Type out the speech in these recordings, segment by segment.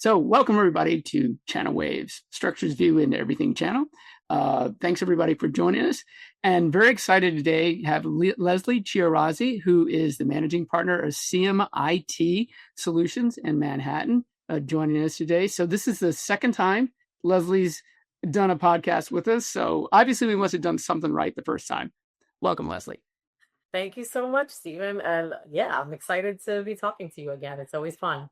So welcome everybody to ChannelWaves, Structures View into Everything channel. Thanks everybody for joining us. And very excited today to have Leslie Chiorazzi, who is the managing partner of CMIT Solutions in Manhattan, joining us today. So this is the second time Leslie's done a podcast with us. So obviously we must have done something right the first time. Welcome, Leslie. Thank you so much, Stephen. And yeah, I'm excited to be talking to you again. It's always fun.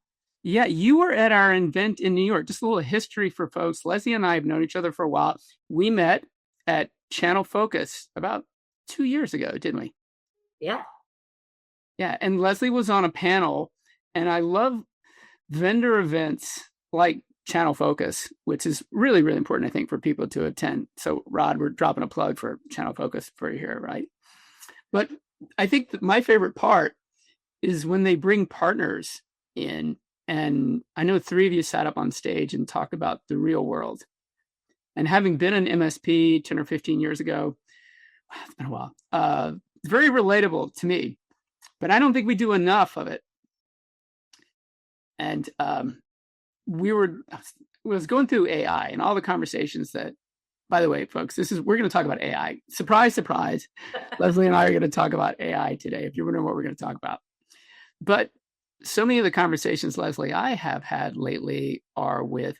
Yeah, you were at our event in New York. Just a little history for folks. Leslie and I have known each other for a while. We met at Channel Focus about 2 years ago, didn't we? Yeah. Yeah, and Leslie was on a panel, and I love vendor events like Channel Focus, which is really, really important, I think, for people to attend. So, Rod, we're dropping a plug for Channel Focus for you here, right? But I think that my favorite part is when they bring partners in. And I know 3 of you sat up on stage and talked about the real world. And having been an MSP 10 or 15 years ago, it's been a while, it's very relatable to me. But I don't think we do enough of it. And I was going through AI and all the conversations that, by the way, folks, we're going to talk about AI. Surprise, surprise. Leslie and I are going to talk about AI today, if you're wondering what we're going to talk about. But so many of the conversations, Leslie, I have had lately are with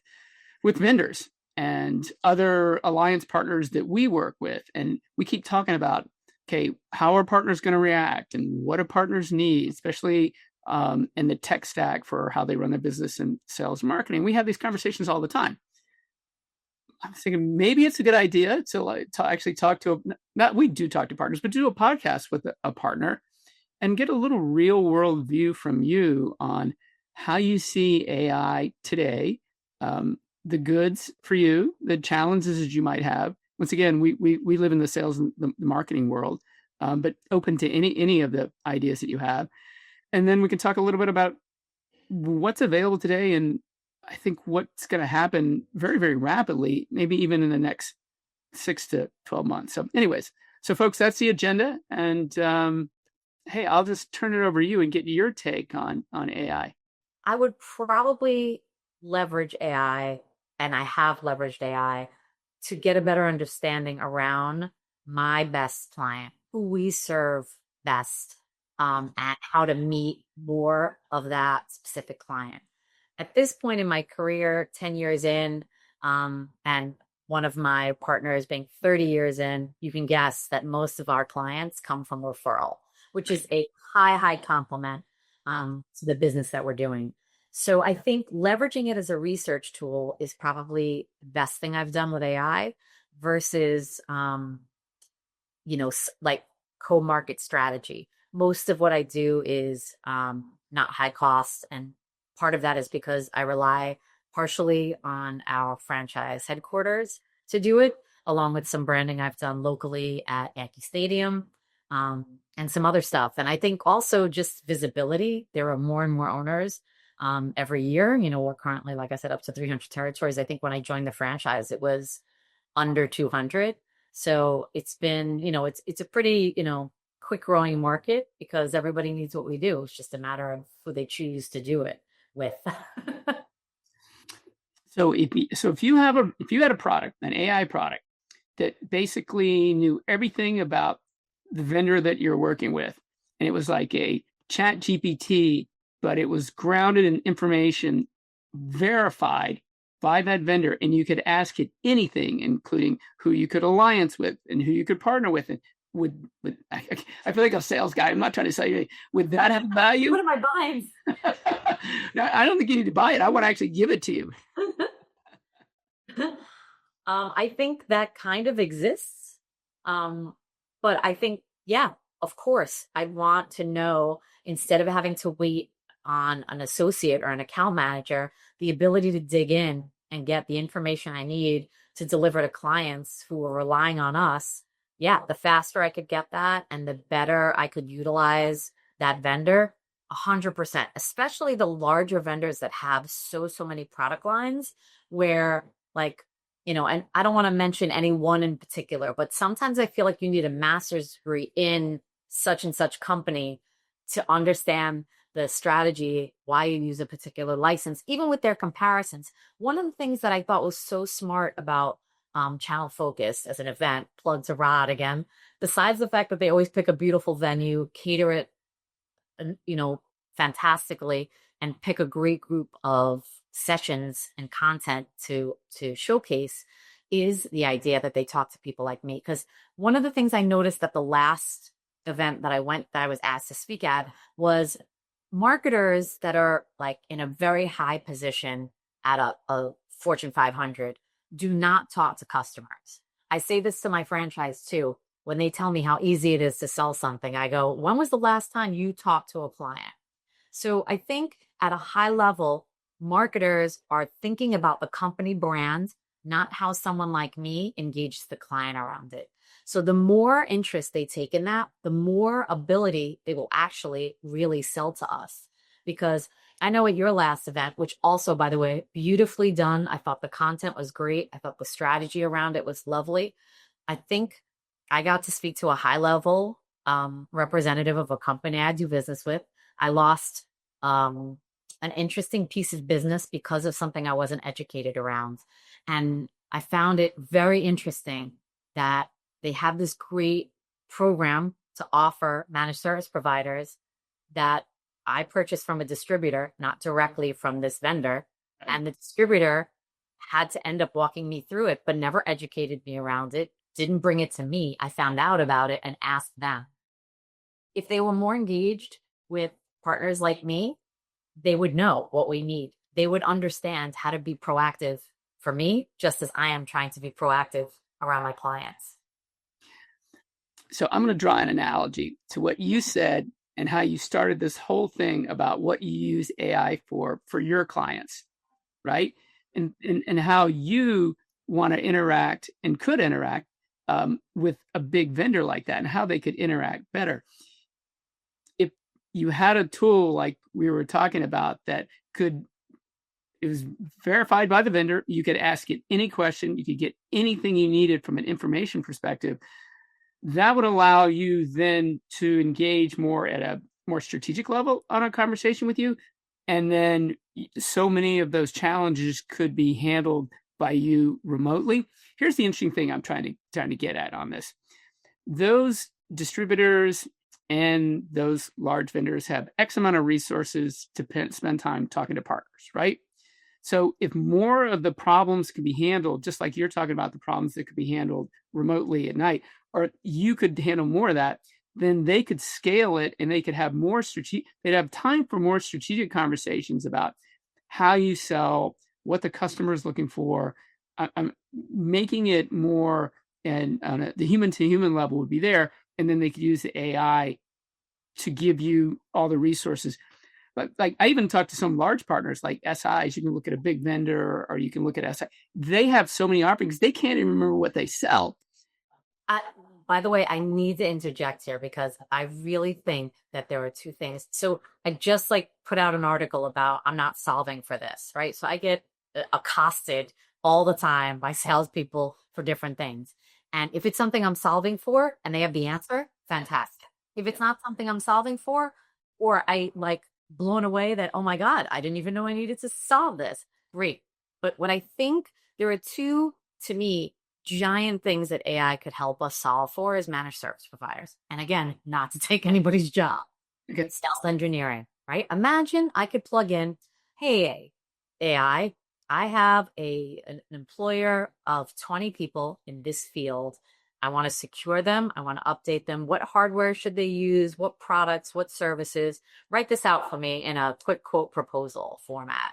vendors and other alliance partners that we work with. And we keep talking about, okay, how are partners going to react and what do partners need, especially in the tech stack for how they run their business and sales and marketing. We have these conversations all the time. I'm thinking maybe it's a good idea to actually talk to, we do talk to partners, but do a podcast with a partner and get a little real world view from you on how you see AI today, the goods for you, the challenges that you might have. Once again, we live in the sales and the marketing world, but open to any of the ideas that you have. And then we can talk a little bit about what's available today and I think what's going to happen very, very rapidly, maybe even in the next 6 to 12 months. So anyways, so folks, that's the agenda. And hey, I'll just turn it over to you and get your take on AI. I would probably leverage AI, and I have leveraged AI to get a better understanding around my best client, who we serve best, and how to meet more of that specific client. At this point in my career, 10 years in, and one of my partners being 30 years in, you can guess that most of our clients come from referral, which is a high compliment to the business that we're doing. So I think leveraging it as a research tool is probably the best thing I've done with AI versus, like co-market strategy. Most of what I do is not high cost. And part of that is because I rely partially on our franchise headquarters to do it, along with some branding I've done locally at Yankee Stadium. And some other stuff. And I think also just visibility. There are more and more owners every year. We're currently, like I said, up to 300 territories. I think when I joined the franchise, it was under 200. So it's been, it's a pretty, quick growing market because everybody needs what we do. It's just a matter of who they choose to do it with. So if you had a product, an AI product that basically knew everything about the vendor that you're working with, and it was like a chat GPT, but it was grounded in information verified by that vendor, and you could ask it anything, including who you could alliance with and who you could partner with. And I feel like a sales guy. I'm not trying to sell you. Would that have value? What am I buying? No, I don't think you need to buy it. I want to actually give it to you. I think that kind of exists. But I think, yeah, of course, I want to know, instead of having to wait on an associate or an account manager, the ability to dig in and get the information I need to deliver to clients who are relying on us. Yeah, the faster I could get that and the better I could utilize that vendor, 100%, especially the larger vendors that have so many product lines where and I don't want to mention any one in particular, but sometimes I feel like you need a master's degree in such and such company to understand the strategy, why you use a particular license, even with their comparisons. One of the things that I thought was so smart about Channel Focus as an event, plug to Rod again, besides the fact that they always pick a beautiful venue, cater it, you know, fantastically, and pick a great group of sessions and content to showcase, is the idea that they talk to people like me. Because one of the things I noticed at the last event that I was asked to speak at was marketers that are like in a very high position at a Fortune 500 do not talk to customers. I say this to my franchise too. When they tell me how easy it is to sell something, I go, when was the last time you talked to a client? So I think at a high level, marketers are thinking about the company brand, not how someone like me engages the client around it. So the more interest they take in that, the more ability they will actually really sell to us. Because I know at your last event, which also, by the way, beautifully done. I thought the content was great. I thought the strategy around it was lovely. I think I got to speak to a high level representative of a company I do business with. I lost an interesting piece of business because of something I wasn't educated around. And I found it very interesting that they have this great program to offer managed service providers that I purchased from a distributor, not directly from this vendor. And the distributor had to end up walking me through it, but never educated me around it, didn't bring it to me. I found out about it and asked them. If they were more engaged with partners like me, they would know what we need. They would understand how to be proactive for me, just as I am trying to be proactive around my clients. So I'm going to draw an analogy to what you said and how you started this whole thing about what you use AI for your clients, right? And how you want to interact and could interact with a big vendor like that, and how they could interact better. If you had a tool like we were talking about that it was verified by the vendor, you could ask it any question, you could get anything you needed from an information perspective, that would allow you then to engage more at a more strategic level on a conversation with you. And then so many of those challenges could be handled by you remotely. Here's the interesting thing I'm trying to get at on this. Those distributors and those large vendors have X amount of resources to spend time talking to partners, right? So if more of the problems could be handled, just like you're talking about the problems that could be handled remotely at night, or you could handle more of that, then they could scale it and they could have more strategic, they'd have time for more strategic conversations about how you sell, what the customer is looking for. I'm making it more, and on the human to human level would be there. And then they could use the AI to give you all the resources. But like I even talked to some large partners like SIs. You can look at a big vendor or you can look at SI. They have so many offerings, they can't even remember what they sell. By the way, I need to interject here because I really think that there are two things. So I just put out an article about I'm not solving for this, right? So I get accosted all the time by salespeople for different things. And if it's something I'm solving for and they have the answer, fantastic. If it's not something I'm solving for, or I blown away that, oh my God, I didn't even know I needed to solve this. Great. But what I think there are two, to me, giant things that AI could help us solve for is managed service providers. And again, not to take anybody's job. Okay. Stealth engineering, right? Imagine I could plug in, hey, AI, I have an employer of 20 people in this field. I want to secure them. I want to update them. What hardware should they use? What products? What services? Write this out for me in a quick quote proposal format.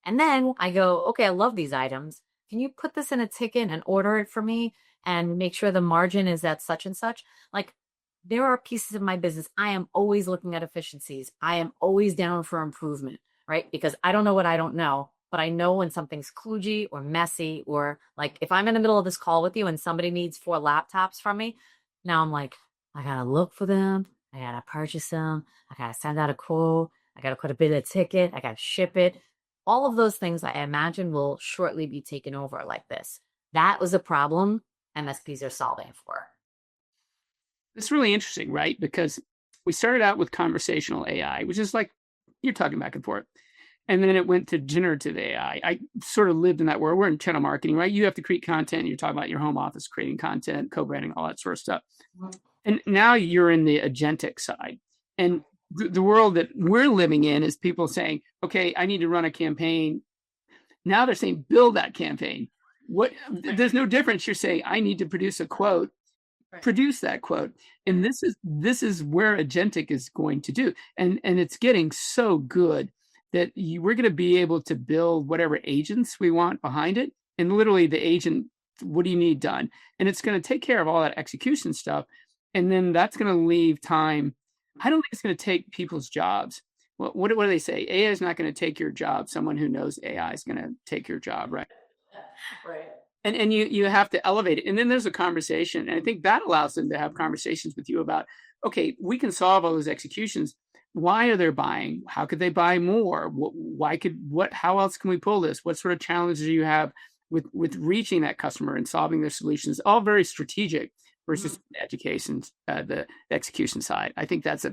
And then I go, okay, I love these items. Can you put this in a ticket and order it for me and make sure the margin is at such and such? There are pieces of my business. I am always looking at efficiencies. I am always down for improvement, right? Because I don't know what I don't know. But I know when something's kludgy or messy, or if I'm in the middle of this call with you and somebody needs 4 laptops from me, now I'm I got to look for them. I got to purchase them. I got to send out a quote. I got to put a bid in a ticket. I got to ship it. All of those things I imagine will shortly be taken over like this. That was a problem MSPs are solving for. It's really interesting, right? Because we started out with conversational AI, which is like you're talking back and forth. And then it went to generative AI. I sort of lived in that world. We're in channel marketing, right? You have to create content. You're talking about your home office, creating content, co-branding, all that sort of stuff. And now you're in the agentic side. And the world that we're living in is people saying, okay, I need to run a campaign. Now they're saying, build that campaign. There's no difference. You're saying, I need to produce a quote, produce that quote. And this is where agentic is going to do. And it's getting so good that we're going to be able to build whatever agents we want behind it. And literally the agent, what do you need done? And it's going to take care of all that execution stuff. And then that's going to leave time. I don't think it's going to take people's jobs. What do they say? AI is not going to take your job. Someone who knows AI is going to take your job, right? Right. And you have to elevate it. And then there's a conversation. And I think that allows them to have conversations with you about, okay, we can solve all those executions. Why are they buying? How could they buy more? How else can we pull this? What sort of challenges do you have with reaching that customer and solving their solutions? All very strategic versus education, the execution side. I think that's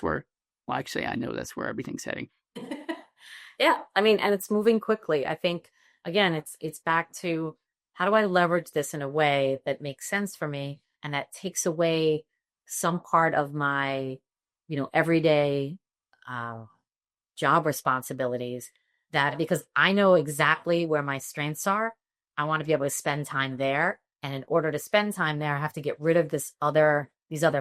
where, well, actually, I know that's where everything's heading. Yeah. I mean, and it's moving quickly. I think, again, it's back to how do I leverage this in a way that makes sense for me and that takes away some part of my, everyday job responsibilities, that because I know exactly where my strengths are, I want to be able to spend time there. And in order to spend time there, I have to get rid of these other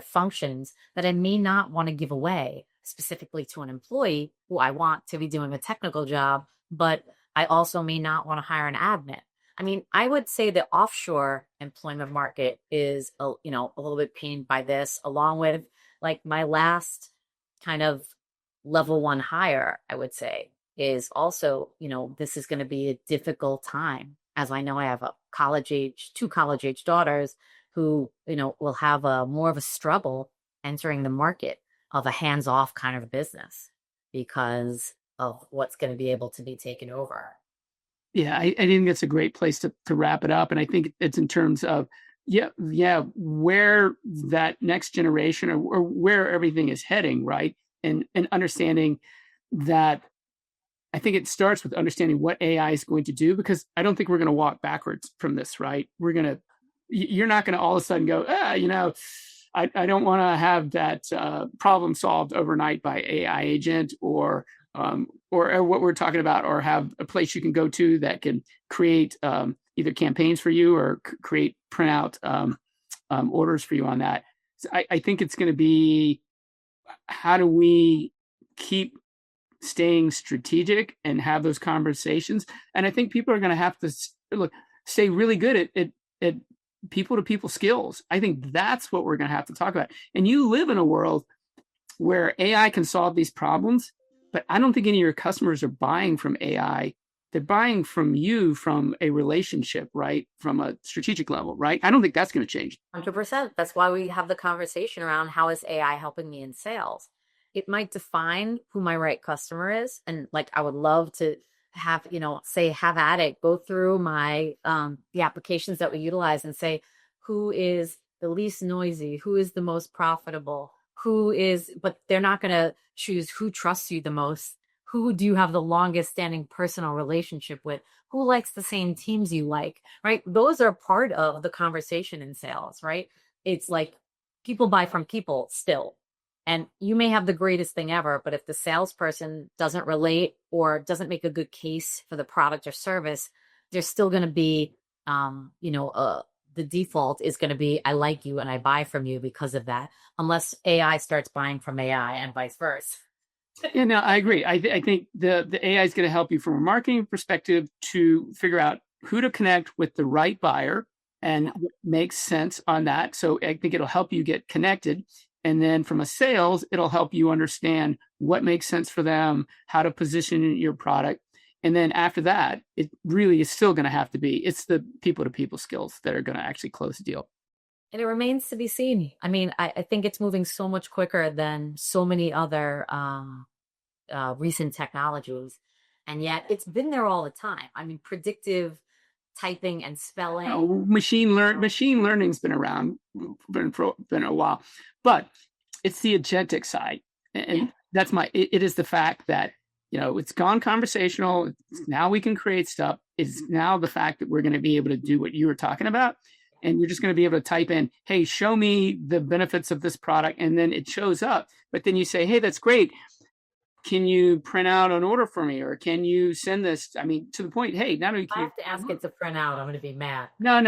functions that I may not want to give away specifically to an employee who I want to be doing a technical job, but I also may not want to hire an admin. I mean, I would say the offshore employment market is, a little bit pained by this, along with like my last kind of level 1 hire, I would say, is also, this is going to be a difficult time, as I know I have two college age daughters who, will have more of a struggle entering the market of a hands-off kind of business because of what's going to be able to be taken over. Yeah, I think that's a great place to wrap it up. And I think it's in terms of, where that next generation or where everything is heading, right? And understanding that I think it starts with understanding what AI is going to do, because I don't think we're going to walk backwards from this, right? You're not going to all of a sudden go, I don't want to have that problem solved overnight by AI agent or what we're talking about, or have a place you can go to that can create either campaigns for you or create printout orders for you on that. So I think it's going to be, how do we keep staying strategic and have those conversations? And I think people are going to have to stay really good at people to people skills. I think that's what we're going to have to talk about. And you live in a world where AI can solve these problems, but I don't think any of your customers are buying from AI. They're buying from you from a relationship, right? From a strategic level, right? I don't think that's going to change. 100%. That's why we have the conversation around how is AI helping me in sales. It might define who my right customer is. And like, I would love to have, have at it, go through my, the applications that we utilize and say, who is the least noisy, who is the most profitable, but they're not going to choose who trusts you the most. Who do you have the longest standing personal relationship with? Who likes the same teams you like, right? Those are part of the conversation in sales, right? It's like people buy from people still. And you may have the greatest thing ever, but if the salesperson doesn't relate or doesn't make a good case for the product or service, there's still going to be, the default is going to be, I like you and I buy from you because of that, unless AI starts buying from AI and vice versa. Yeah, no, I agree. I think the AI is going to help you from a marketing perspective to figure out who to connect with the right buyer and what makes sense on that. So I think it'll help you get connected. And then from a sales, it'll help you understand what makes sense for them, how to position your product. And then after that, it really is still going to have to be, it's the people to people skills that are going to actually close the deal. And it remains to be seen. I mean, I think it's moving so much quicker than so many other recent technologies. And yet it's been there all the time. I mean, predictive typing and spelling. Machine learning's been around, been a while. But it's the agentic side. And that's it is the fact that, it's gone conversational. Now we can create stuff. It's now the fact that we're going to be able to do what you were talking about. And you're just going to be able to type in, hey, show me the benefits of this product. And then it shows up. But then you say, hey, that's great. Can you print out an order for me? Or can you send this? I mean, to the point, hey, not only can I have to ask it to print out, I'm going to be mad. No.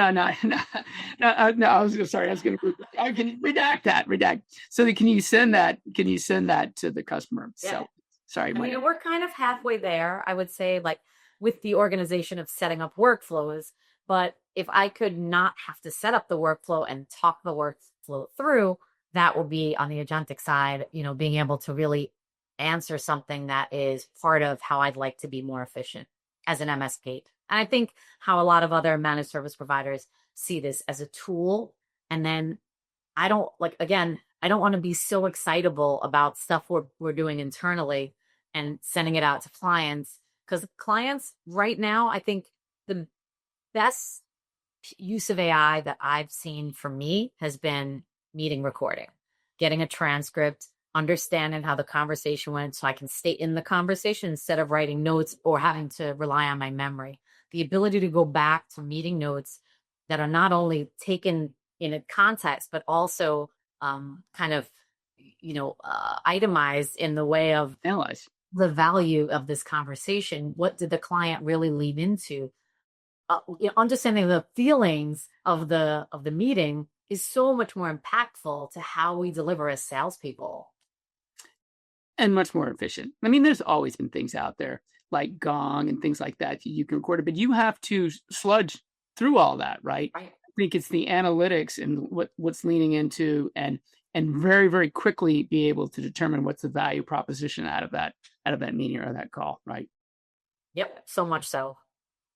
Sorry. I can redact. So can you send that? Can you send that to the customer? Yeah. So sorry. I mean, we're kind of halfway there, I would say, like with the organization of setting up workflows. But if I could not have to set up the workflow and talk the workflow through, that will be on the agentic side, being able to really answer something that is part of how I'd like to be more efficient as an MSP. And I think how a lot of other managed service providers see this as a tool. And then I don't want to be so excitable about stuff we're doing internally and sending it out to clients, because clients right now, I think the best use of AI that I've seen for me has been meeting recording, getting a transcript, understanding how the conversation went so I can stay in the conversation instead of writing notes or having to rely on my memory. The ability to go back to meeting notes that are not only taken in a context, but also itemized in the way of analyze the value of this conversation. What did the client really lean into? Understanding the feelings of the meeting is so much more impactful to how we deliver as salespeople. And much more efficient. I mean, there's always been things out there like Gong and things like that you can record it, but you have to sludge through all that, right? I think it's the analytics and what's leaning into and very, very quickly be able to determine what's the value proposition out of that meeting or that call, right? Yep, so much so.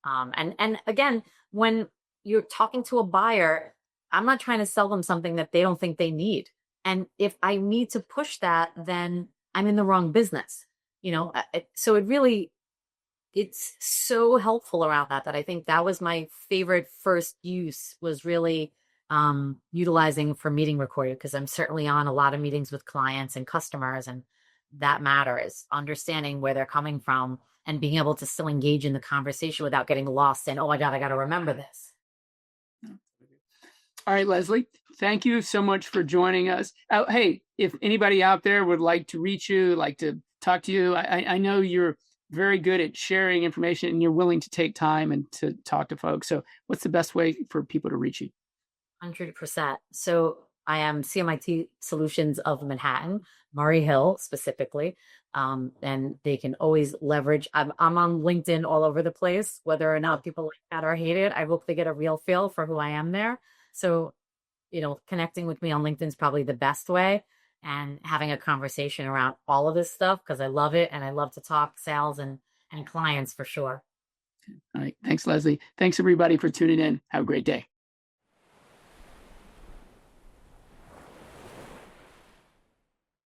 And again, when you're talking to a buyer, I'm not trying to sell them something that they don't think they need. And if I need to push that, then I'm in the wrong business, so it's so helpful around that I think that was my favorite first use, was really utilizing for meeting recording, because I'm certainly on a lot of meetings with clients and customers, and that matters, understanding where they're coming from and being able to still engage in the conversation without getting lost in, oh my God, I got to remember this. All right, Leslie, thank you so much for joining us. Hey, if anybody out there would like to reach you, like to talk to you, I know you're very good at sharing information and you're willing to take time and to talk to folks. So what's the best way for people to reach you? 100%. So I am CMIT Solutions of Manhattan, Murray Hill specifically. And they can always leverage. I'm on LinkedIn all over the place, whether or not people like that or hate it. I hope they get a real feel for who I am there. So, connecting with me on LinkedIn is probably the best way, and having a conversation around all of this stuff, because I love it and I love to talk sales and clients for sure. All right. Thanks, Leslie. Thanks, everybody, for tuning in. Have a great day.